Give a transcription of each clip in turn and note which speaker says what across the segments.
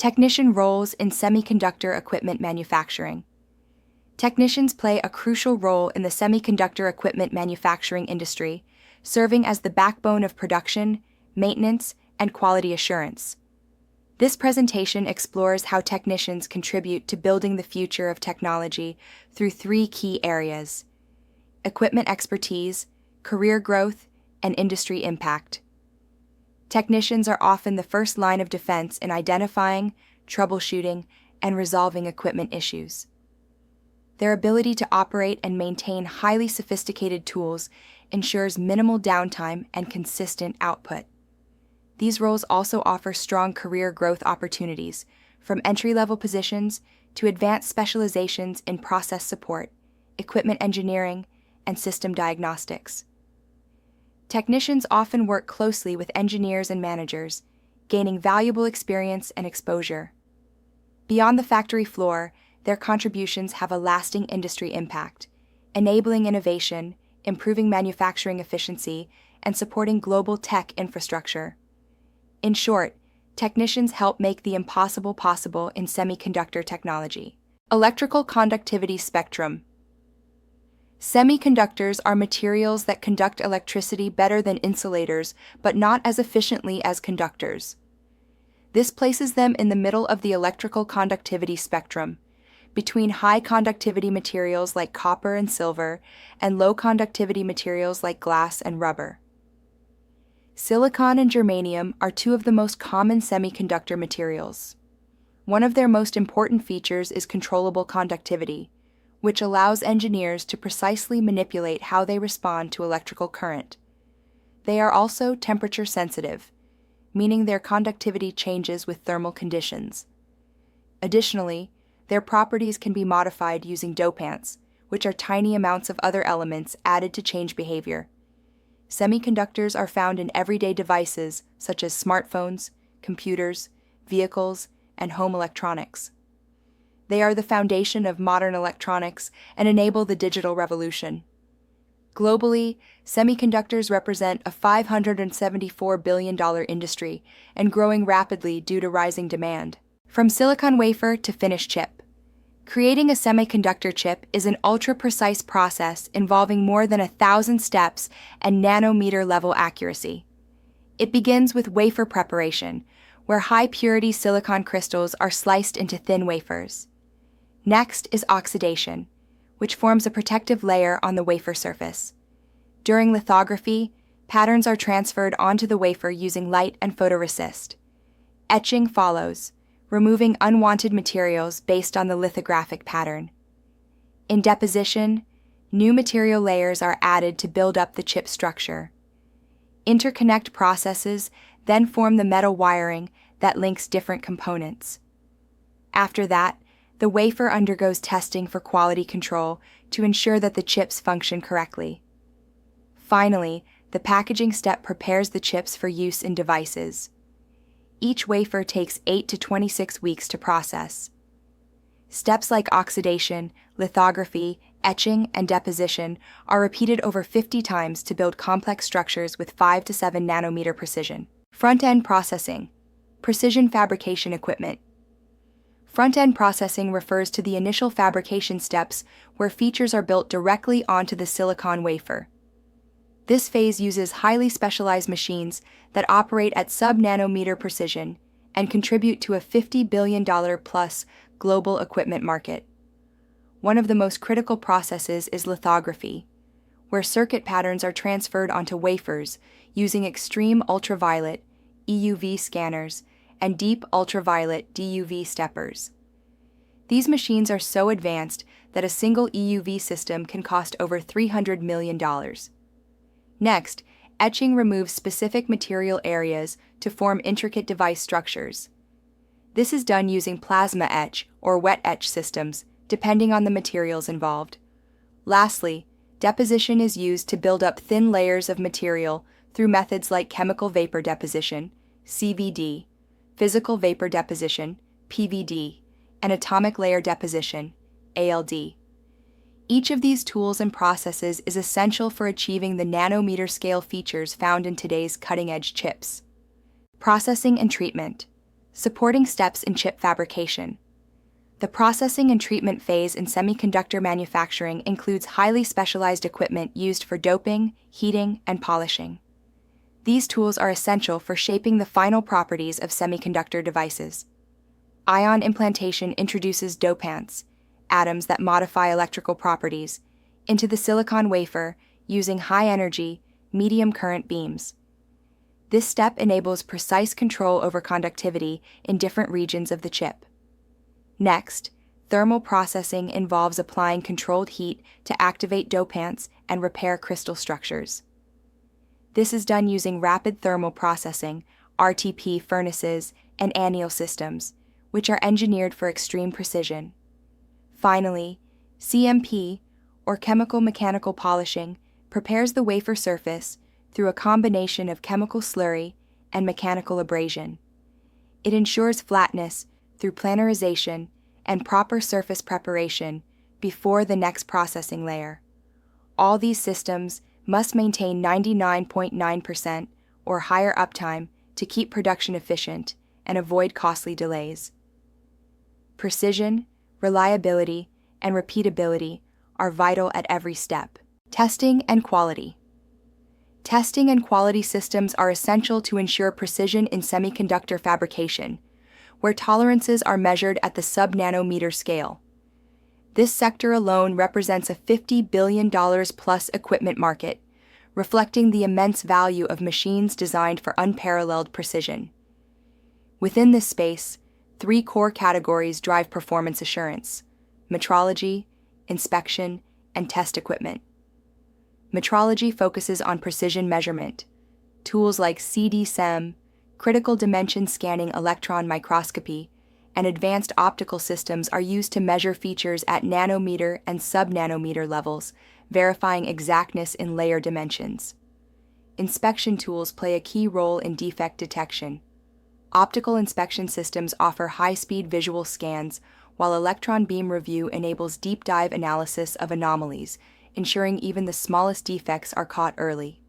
Speaker 1: Technician roles in semiconductor equipment manufacturing. Technicians play a crucial role in the semiconductor equipment manufacturing industry, serving as the backbone of production, maintenance, and quality assurance. This presentation explores how technicians contribute to building the future of technology through three key areas: equipment expertise, career growth, and industry impact. Technicians are often the first line of defense in identifying, troubleshooting, and resolving equipment issues. Their ability to operate and maintain highly sophisticated tools ensures minimal downtime and consistent output. These roles also offer strong career growth opportunities, from entry-level positions to advanced specializations in process support, equipment engineering, and system diagnostics. Technicians often work closely with engineers and managers, gaining valuable experience and exposure. Beyond the factory floor, their contributions have a lasting industry impact, enabling innovation, improving manufacturing efficiency, and supporting global tech infrastructure. In short, technicians help make the impossible possible in semiconductor technology. Electrical conductivity spectrum. Semiconductors are materials that conduct electricity better than insulators, but not as efficiently as conductors. This places them in the middle of the electrical conductivity spectrum, between high conductivity materials like copper and silver and low conductivity materials like glass and rubber. Silicon and germanium are two of the most common semiconductor materials. One of their most important features is controllable conductivity, which allows engineers to precisely manipulate how they respond to electrical current. They are also temperature sensitive, meaning their conductivity changes with thermal conditions. Additionally, their properties can be modified using dopants, which are tiny amounts of other elements added to change behavior. Semiconductors are found in everyday devices such as smartphones, computers, vehicles, and home electronics. They are the foundation of modern electronics and enable the digital revolution. Globally, semiconductors represent a $574 billion industry and growing rapidly due to rising demand. From silicon wafer to finished chip. Creating a semiconductor chip is an ultra-precise process involving more than 1,000 steps and nanometer-level accuracy. It begins with wafer preparation, where high-purity silicon crystals are sliced into thin wafers. Next is oxidation, which forms a protective layer on the wafer surface. During lithography, patterns are transferred onto the wafer using light and photoresist. Etching follows, removing unwanted materials based on the lithographic pattern. In deposition, new material layers are added to build up the chip structure. Interconnect processes then form the metal wiring that links different components. After that, the wafer undergoes testing for quality control to ensure that the chips function correctly. Finally, the packaging step prepares the chips for use in devices. Each wafer takes 8 to 26 weeks to process. Steps like oxidation, lithography, etching, and deposition are repeated over 50 times to build complex structures with 5 to 7 nanometer precision. Front-end processing. Precision fabrication equipment. Front-end processing refers to the initial fabrication steps where features are built directly onto the silicon wafer. This phase uses highly specialized machines that operate at sub-nanometer precision and contribute to a $50 billion plus global equipment market. One of the most critical processes is lithography, where circuit patterns are transferred onto wafers using extreme ultraviolet (EUV) scanners and deep ultraviolet DUV steppers. These machines are so advanced that a single EUV system can cost over $300 million. Next, etching removes specific material areas to form intricate device structures. This is done using plasma etch or wet etch systems, depending on the materials involved. Lastly, deposition is used to build up thin layers of material through methods like chemical vapor deposition, CVD, physical vapor deposition, PVD, and atomic layer deposition, ALD. Each of these tools and processes is essential for achieving the nanometer scale features found in today's cutting-edge chips. Processing and treatment. Supporting steps in chip fabrication. The processing and treatment phase in semiconductor manufacturing includes highly specialized equipment used for doping, heating, and polishing. These tools are essential for shaping the final properties of semiconductor devices. Ion implantation introduces dopants, atoms that modify electrical properties, into the silicon wafer using high-energy, medium current beams. This step enables precise control over conductivity in different regions of the chip. Next, thermal processing involves applying controlled heat to activate dopants and repair crystal structures. This is done using rapid thermal processing, RTP furnaces, and anneal systems, which are engineered for extreme precision. Finally, CMP, or chemical mechanical polishing, prepares the wafer surface through a combination of chemical slurry and mechanical abrasion. It ensures flatness through planarization and proper surface preparation before the next processing layer. All these systems must maintain 99.9% or higher uptime to keep production efficient and avoid costly delays. Precision, reliability, and repeatability are vital at every step. Testing and quality. Testing and quality systems are essential to ensure precision in semiconductor fabrication, where tolerances are measured at the sub-nanometer scale. This sector alone represents a $50 billion plus equipment market, reflecting the immense value of machines designed for unparalleled precision. Within this space, 3 core categories drive performance assurance: metrology, inspection, and test equipment. Metrology focuses on precision measurement. Tools like CD-SEM, critical dimension scanning electron microscopy, and advanced optical systems are used to measure features at nanometer and sub-nanometer levels, verifying exactness in layer dimensions. Inspection tools play a key role in defect detection. Optical inspection systems offer high-speed visual scans, while electron beam review enables deep-dive analysis of anomalies, ensuring even the smallest defects are caught early.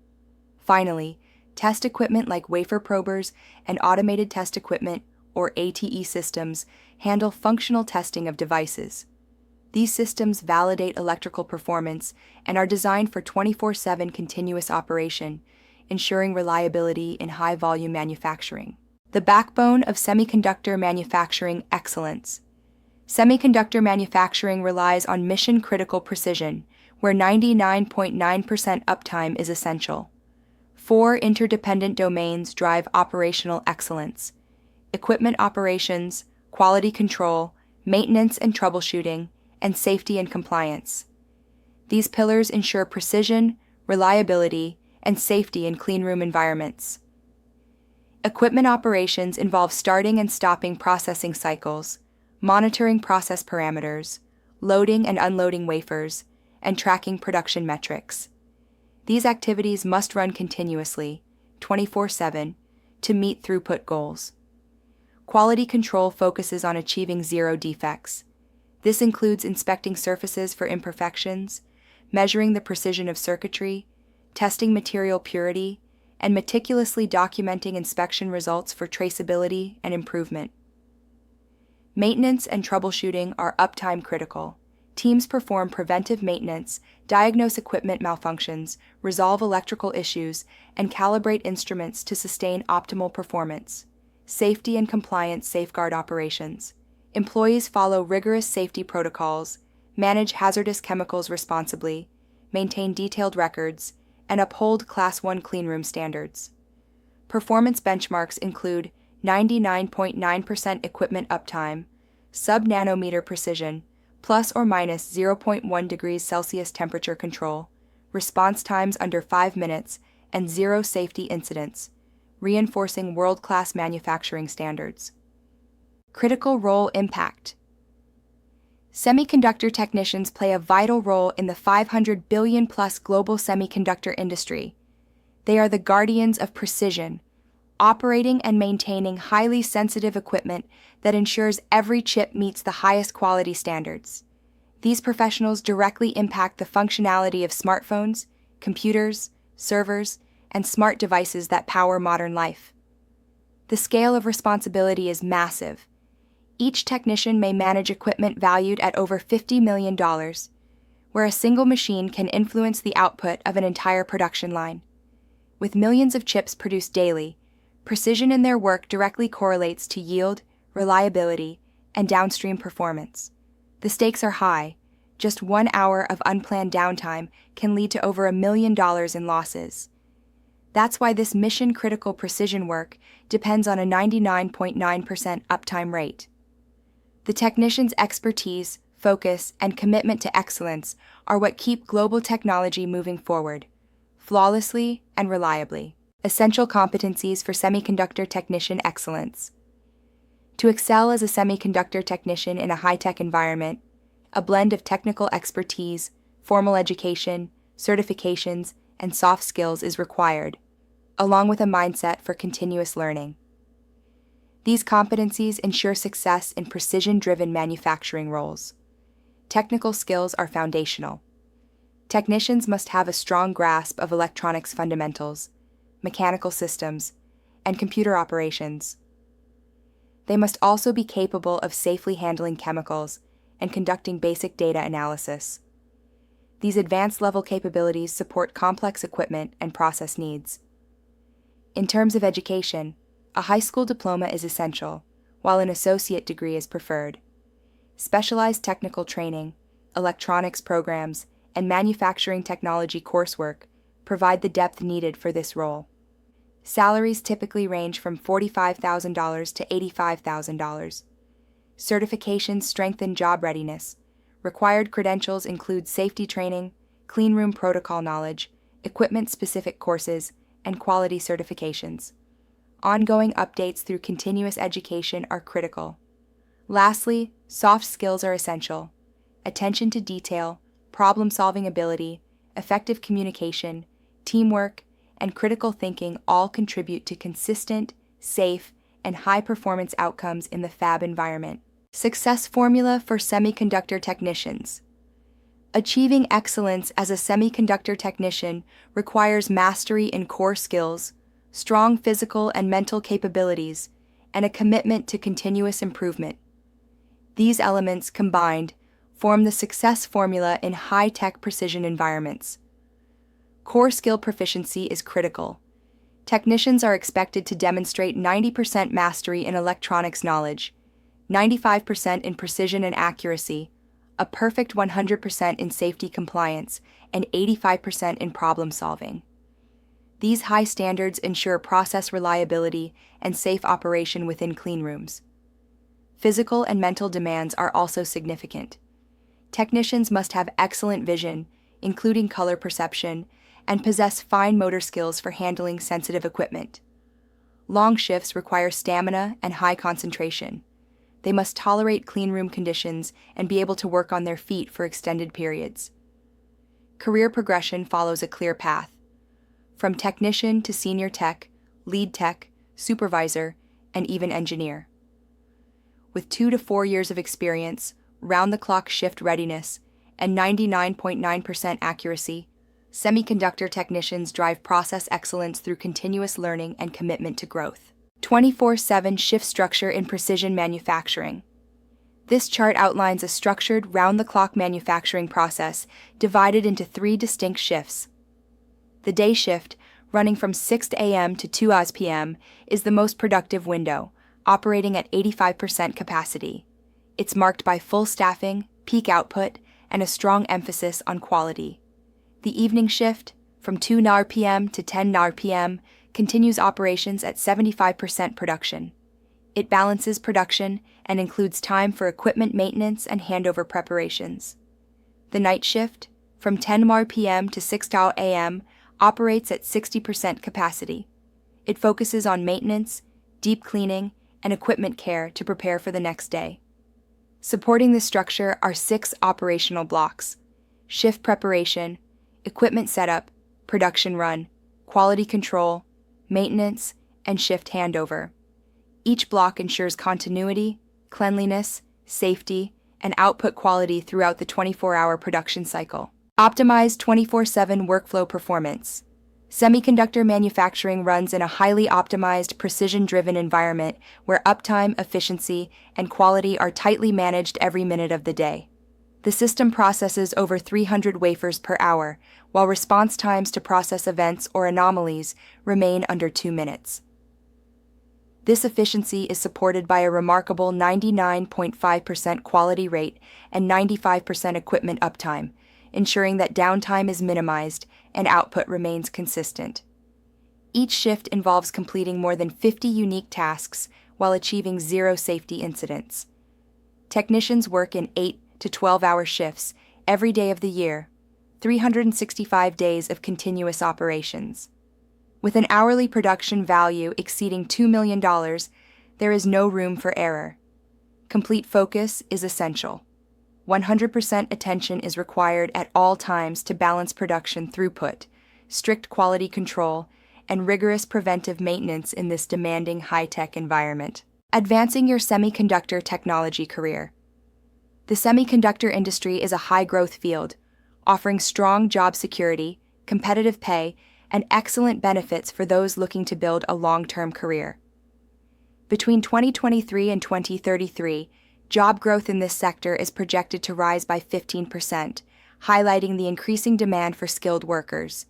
Speaker 1: Finally, test equipment like wafer probers and automated test equipment, or ATE systems, handle functional testing of devices. These systems validate electrical performance and are designed for 24/7 continuous operation, ensuring reliability in high-volume manufacturing. The backbone of semiconductor manufacturing excellence. Semiconductor manufacturing relies on mission-critical precision, where 99.9% uptime is essential. 4 interdependent domains drive operational excellence: equipment operations, quality control, maintenance and troubleshooting, and safety and compliance. These pillars ensure precision, reliability, and safety in cleanroom environments. Equipment operations involve starting and stopping processing cycles, monitoring process parameters, loading and unloading wafers, and tracking production metrics. These activities must run continuously, 24/7, to meet throughput goals. Quality control focuses on achieving 0 defects. This includes inspecting surfaces for imperfections, measuring the precision of circuitry, testing material purity, and meticulously documenting inspection results for traceability and improvement. Maintenance and troubleshooting are uptime critical. Teams perform preventive maintenance, diagnose equipment malfunctions, resolve electrical issues, and calibrate instruments to sustain optimal performance. Safety and compliance safeguard operations. Employees follow rigorous safety protocols, manage hazardous chemicals responsibly, maintain detailed records, and uphold Class 1 cleanroom standards. Performance benchmarks include 99.9% equipment uptime, sub-nanometer precision, plus or minus 0.1 degrees Celsius temperature control, response times under 5 minutes, and 0 safety incidents, reinforcing world-class manufacturing standards. Critical role impact. Semiconductor technicians play a vital role in the 500 billion plus global semiconductor industry. They are the guardians of precision, operating and maintaining highly sensitive equipment that ensures every chip meets the highest quality standards. These professionals directly impact the functionality of smartphones, computers, servers, and smart devices that power modern life. The scale of responsibility is massive. Each technician may manage equipment valued at over $50 million, where a single machine can influence the output of an entire production line. With millions of chips produced daily, precision in their work directly correlates to yield, reliability, and downstream performance. The stakes are high. Just 1 hour of unplanned downtime can lead to over $1 million in losses. That's why this mission-critical precision work depends on a 99.9% uptime rate. The technician's expertise, focus, and commitment to excellence are what keep global technology moving forward, flawlessly and reliably. Essential competencies for semiconductor technician excellence. To excel as a semiconductor technician in a high-tech environment, a blend of technical expertise, formal education, certifications, and soft skills is required, along with a mindset for continuous learning. These competencies ensure success in precision-driven manufacturing roles. Technical skills are foundational. Technicians must have a strong grasp of electronics fundamentals, mechanical systems, and computer operations. They must also be capable of safely handling chemicals and conducting basic data analysis. These advanced-level capabilities support complex equipment and process needs. In terms of education, a high school diploma is essential, while an associate degree is preferred. Specialized technical training, electronics programs, and manufacturing technology coursework provide the depth needed for this role. Salaries typically range from $45,000 to $85,000. Certifications strengthen job readiness. Required credentials include safety training, cleanroom protocol knowledge, equipment-specific courses, and quality certifications. Ongoing updates through continuous education are critical. Lastly, soft skills are essential. Attention to detail, problem-solving ability, effective communication, teamwork, and critical thinking all contribute to consistent, safe, and high-performance outcomes in the fab environment. Success formula for semiconductor technicians. Achieving excellence as a semiconductor technician requires mastery in core skills, strong physical and mental capabilities, and a commitment to continuous improvement. These elements combined form the success formula in high-tech precision environments. Core skill proficiency is critical. Technicians are expected to demonstrate 90% mastery in electronics knowledge, 95% in precision and accuracy, a perfect 100% in safety compliance, and 85% in problem solving. These high standards ensure process reliability and safe operation within cleanrooms. Physical and mental demands are also significant. Technicians must have excellent vision, including color perception, and possess fine motor skills for handling sensitive equipment. Long shifts require stamina and high concentration. They must tolerate cleanroom conditions and be able to work on their feet for extended periods. Career progression follows a clear path. From technician to senior tech, lead tech, supervisor, and even engineer. With 2 to 4 years of experience, round-the-clock shift readiness, and 99.9% accuracy, semiconductor technicians drive process excellence through continuous learning and commitment to growth. 24/7 shift structure in precision manufacturing. This chart outlines a structured, round-the-clock manufacturing process divided into 3 distinct shifts. The day shift, running from 6 a.m. to 2 p.m., is the most productive window, operating at 85% capacity. It's marked by full staffing, peak output, and a strong emphasis on quality. The evening shift, from 2 p.m. to 10 p.m., continues operations at 75% production. It balances production and includes time for equipment maintenance and handover preparations. The night shift, from 10 p.m. to 6 a.m., operates at 60% capacity. It focuses on maintenance, deep cleaning, and equipment care to prepare for the next day. Supporting this structure are 6 operational blocks: shift preparation, equipment setup, production run, quality control, maintenance, and shift handover. Each block ensures continuity, cleanliness, safety, and output quality throughout the 24-hour production cycle. Optimize 24/7 workflow performance. Semiconductor manufacturing runs in a highly optimized, precision-driven environment where uptime, efficiency, and quality are tightly managed every minute of the day. The system processes over 300 wafers per hour, while response times to process events or anomalies remain under 2 minutes. This efficiency is supported by a remarkable 99.5% quality rate and 95% equipment uptime, ensuring that downtime is minimized and output remains consistent. Each shift involves completing more than 50 unique tasks while achieving zero safety incidents. Technicians work in 8 to 12-hour shifts every day of the year, 365 days of continuous operations. With an hourly production value exceeding $2 million, there is no room for error. Complete focus is essential. 100% attention is required at all times to balance production throughput, strict quality control, and rigorous preventive maintenance in this demanding high-tech environment. Advancing your semiconductor technology career. The semiconductor industry is a high-growth field, offering strong job security, competitive pay, and excellent benefits for those looking to build a long-term career. Between 2023 and 2033, job growth in this sector is projected to rise by 15%, highlighting the increasing demand for skilled workers.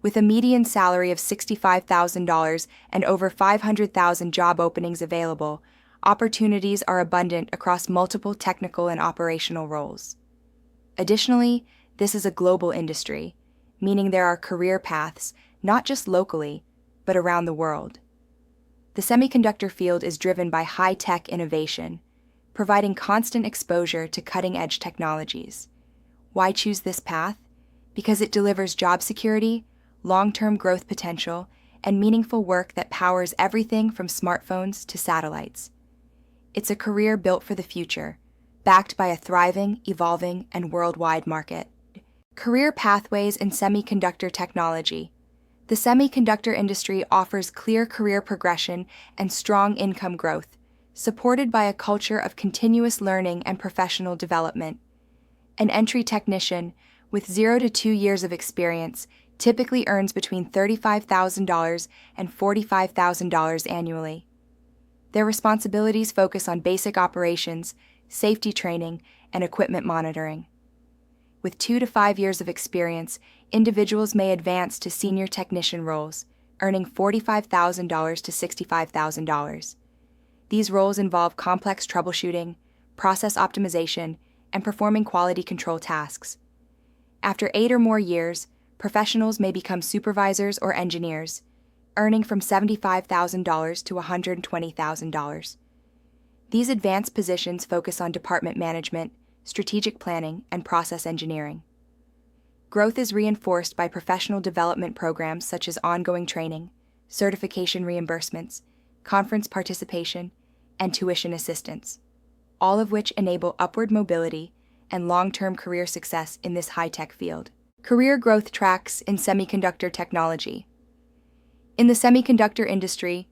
Speaker 1: With a median salary of $65,000 and over 500,000 job openings available, opportunities are abundant across multiple technical and operational roles. Additionally, this is a global industry, meaning there are career paths not just locally, but around the world. The semiconductor field is driven by high-tech innovation, providing constant exposure to cutting-edge technologies. Why choose this path? Because it delivers job security, long-term growth potential, and meaningful work that powers everything from smartphones to satellites. It's a career built for the future, backed by a thriving, evolving, and worldwide market. Career pathways in semiconductor technology. The semiconductor industry offers clear career progression and strong income growth, supported by a culture of continuous learning and professional development. An entry technician with 0 to 2 years of experience typically earns between $35,000 and $45,000 annually. Their responsibilities focus on basic operations, safety training, and equipment monitoring. With 2 to 5 years of experience, individuals may advance to senior technician roles, earning $45,000 to $65,000. These roles involve complex troubleshooting, process optimization, and performing quality control tasks. After 8 or more years, professionals may become supervisors or engineers, earning from $75,000 to $120,000. These advanced positions focus on department management, strategic planning, and process engineering. Growth is reinforced by professional development programs such as ongoing training, certification reimbursements, conference participation, and tuition assistance, all of which enable upward mobility and long-term career success in this high-tech field. Career growth tracks in semiconductor technology. In the semiconductor industry,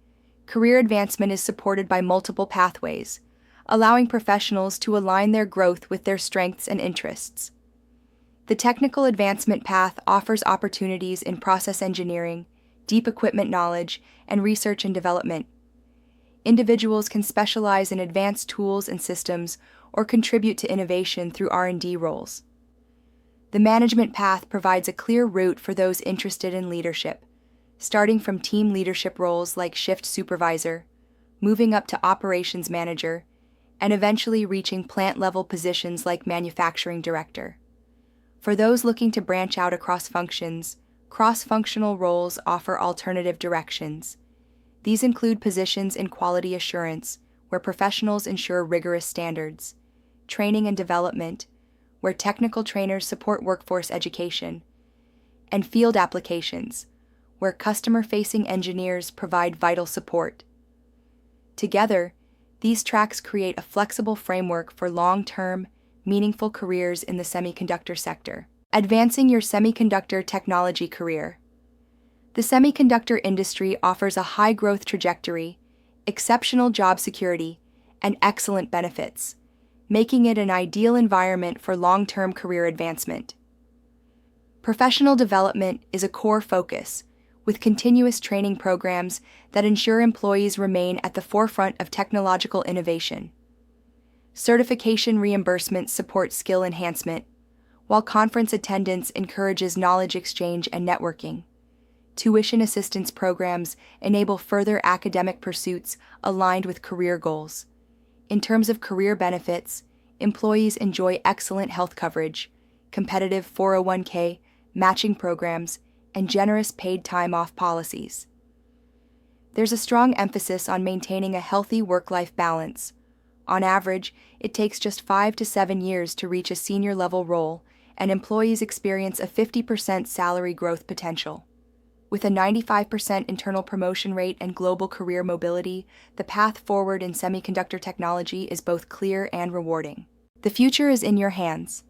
Speaker 1: career advancement is supported by multiple pathways, allowing professionals to align their growth with their strengths and interests. The technical advancement path offers opportunities in process engineering, deep equipment knowledge, and research and development. Individuals can specialize in advanced tools and systems or contribute to innovation through R&D roles. The management path provides a clear route for those interested in leadership, starting from team leadership roles like shift supervisor, moving up to operations manager, and eventually reaching plant-level positions like manufacturing director. For those looking to branch out across functions, cross-functional roles offer alternative directions. These include positions in quality assurance, where professionals ensure rigorous standards, training and development, where technical trainers support workforce education, and field applications, where customer-facing engineers provide vital support. Together, these tracks create a flexible framework for long-term, meaningful careers in the semiconductor sector. Advancing your semiconductor technology career. The semiconductor industry offers a high-growth trajectory, exceptional job security, and excellent benefits, making it an ideal environment for long-term career advancement. Professional development is a core focus, with continuous training programs that ensure employees remain at the forefront of technological innovation. Certification reimbursements support skill enhancement, while conference attendance encourages knowledge exchange and networking. Tuition assistance programs enable further academic pursuits aligned with career goals. In terms of career benefits, employees enjoy excellent health coverage, competitive 401k, matching programs, and generous paid time off policies. There's a strong emphasis on maintaining a healthy work-life balance. On average, it takes just 5 to 7 years to reach a senior-level role, and employees experience a 50% salary growth potential. With a 95% internal promotion rate and global career mobility, the path forward in semiconductor technology is both clear and rewarding. The future is in your hands.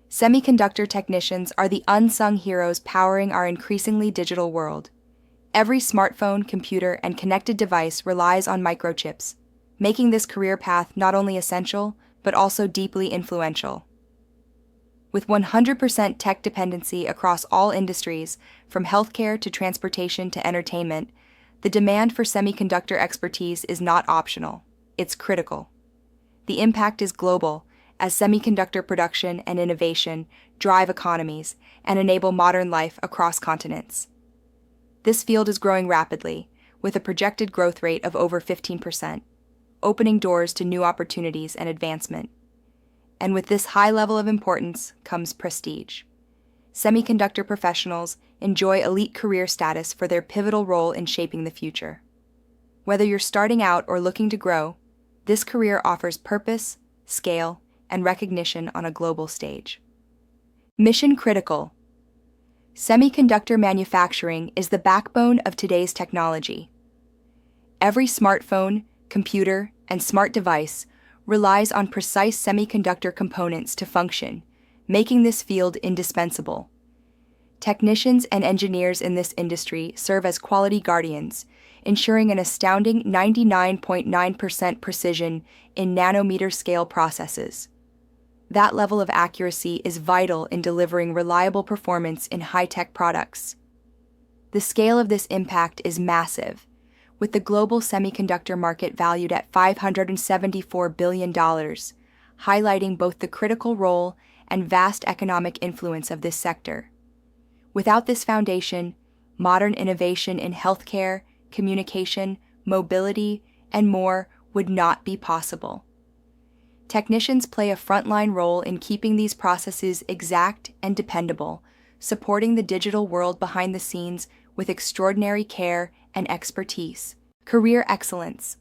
Speaker 1: Semiconductor technicians are the unsung heroes powering our increasingly digital world. Every smartphone, computer, and connected device relies on microchips, making this career path not only essential, but also deeply influential. With 100% tech dependency across all industries, from healthcare to transportation to entertainment, the demand for semiconductor expertise is not optional, it's critical. The impact is global, as semiconductor production and innovation drive economies and enable modern life across continents. This field is growing rapidly, with a projected growth rate of over 15%, opening doors to new opportunities and advancement. And with this high level of importance comes prestige. Semiconductor professionals enjoy elite career status for their pivotal role in shaping the future. Whether you're starting out or looking to grow, this career offers purpose, scale, and recognition on a global stage. Mission critical. Semiconductor manufacturing is the backbone of today's technology. Every smartphone, computer, and smart device relies on precise semiconductor components to function, making this field indispensable. Technicians and engineers in this industry serve as quality guardians, ensuring an astounding 99.9% precision in nanometer-scale processes. That level of accuracy is vital in delivering reliable performance in high-tech products. The scale of this impact is massive, with the global semiconductor market valued at $574 billion, highlighting both the critical role and vast economic influence of this sector. Without this foundation, modern innovation in healthcare, communication, mobility, and more would not be possible. Technicians play a frontline role in keeping these processes exact and dependable, supporting the digital world behind the scenes with extraordinary care and expertise. Career excellence.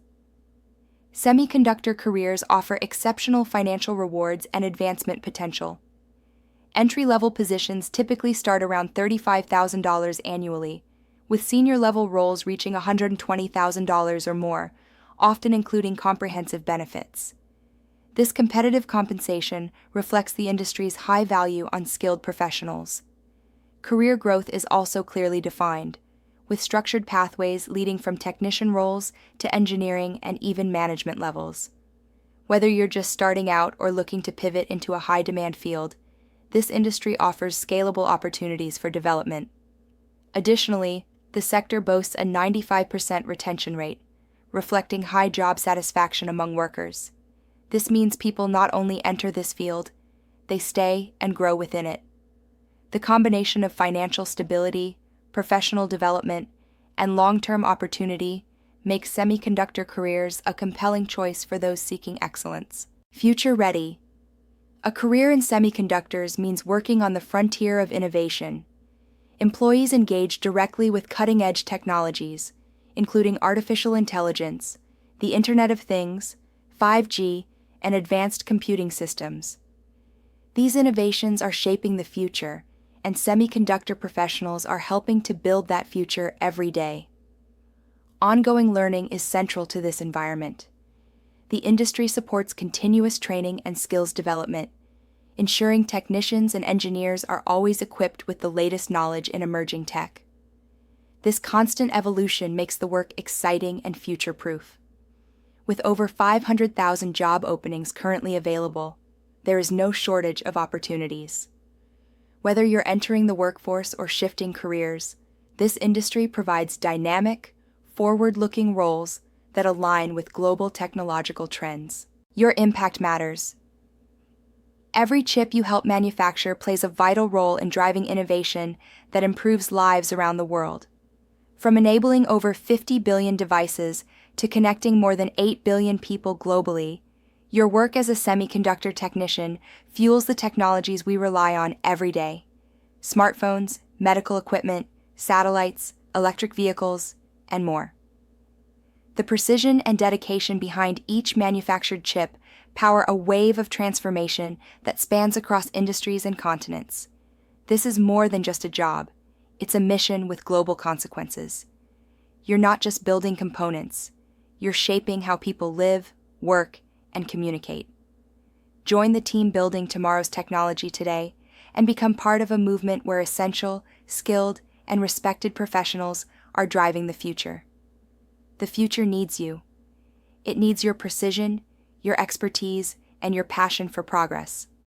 Speaker 1: Semiconductor careers offer exceptional financial rewards and advancement potential. Entry-level positions typically start around $35,000 annually, with senior-level roles reaching $120,000 or more, often including comprehensive benefits. This competitive compensation reflects the industry's high value on skilled professionals. Career growth is also clearly defined, with structured pathways leading from technician roles to engineering and even management levels. Whether you're just starting out or looking to pivot into a high-demand field, this industry offers scalable opportunities for development. Additionally, the sector boasts a 95% retention rate, reflecting high job satisfaction among workers. This means people not only enter this field, they stay and grow within it. The combination of financial stability, professional development, and long-term opportunity makes semiconductor careers a compelling choice for those seeking excellence. Future ready. A career in semiconductors means working on the frontier of innovation. Employees engage directly with cutting-edge technologies, including artificial intelligence, the Internet of Things, 5G, and advanced computing systems. These innovations are shaping the future, and semiconductor professionals are helping to build that future every day. Ongoing learning is central to this environment. The industry supports continuous training and skills development, ensuring technicians and engineers are always equipped with the latest knowledge in emerging tech. This constant evolution makes the work exciting and future-proof. With over 500,000 job openings currently available, there is no shortage of opportunities. Whether you're entering the workforce or shifting careers, This industry provides dynamic, forward-looking roles that align with global technological trends. Your impact matters. Every chip you help manufacture plays a vital role in driving innovation that improves lives around the world. From enabling over 50 billion devices to connecting more than 8 billion people globally, your work as a semiconductor technician fuels the technologies we rely on every day: smartphones, medical equipment, satellites, electric vehicles, and more. The precision and dedication behind each manufactured chip power a wave of transformation that spans across industries and continents. This is more than just a job. It's a mission with global consequences. You're not just building components. You're shaping how people live, work, and communicate. Join the team building tomorrow's technology today and become part of a movement where essential, skilled, and respected professionals are driving the future. The future needs you. It needs your precision, your expertise, and your passion for progress.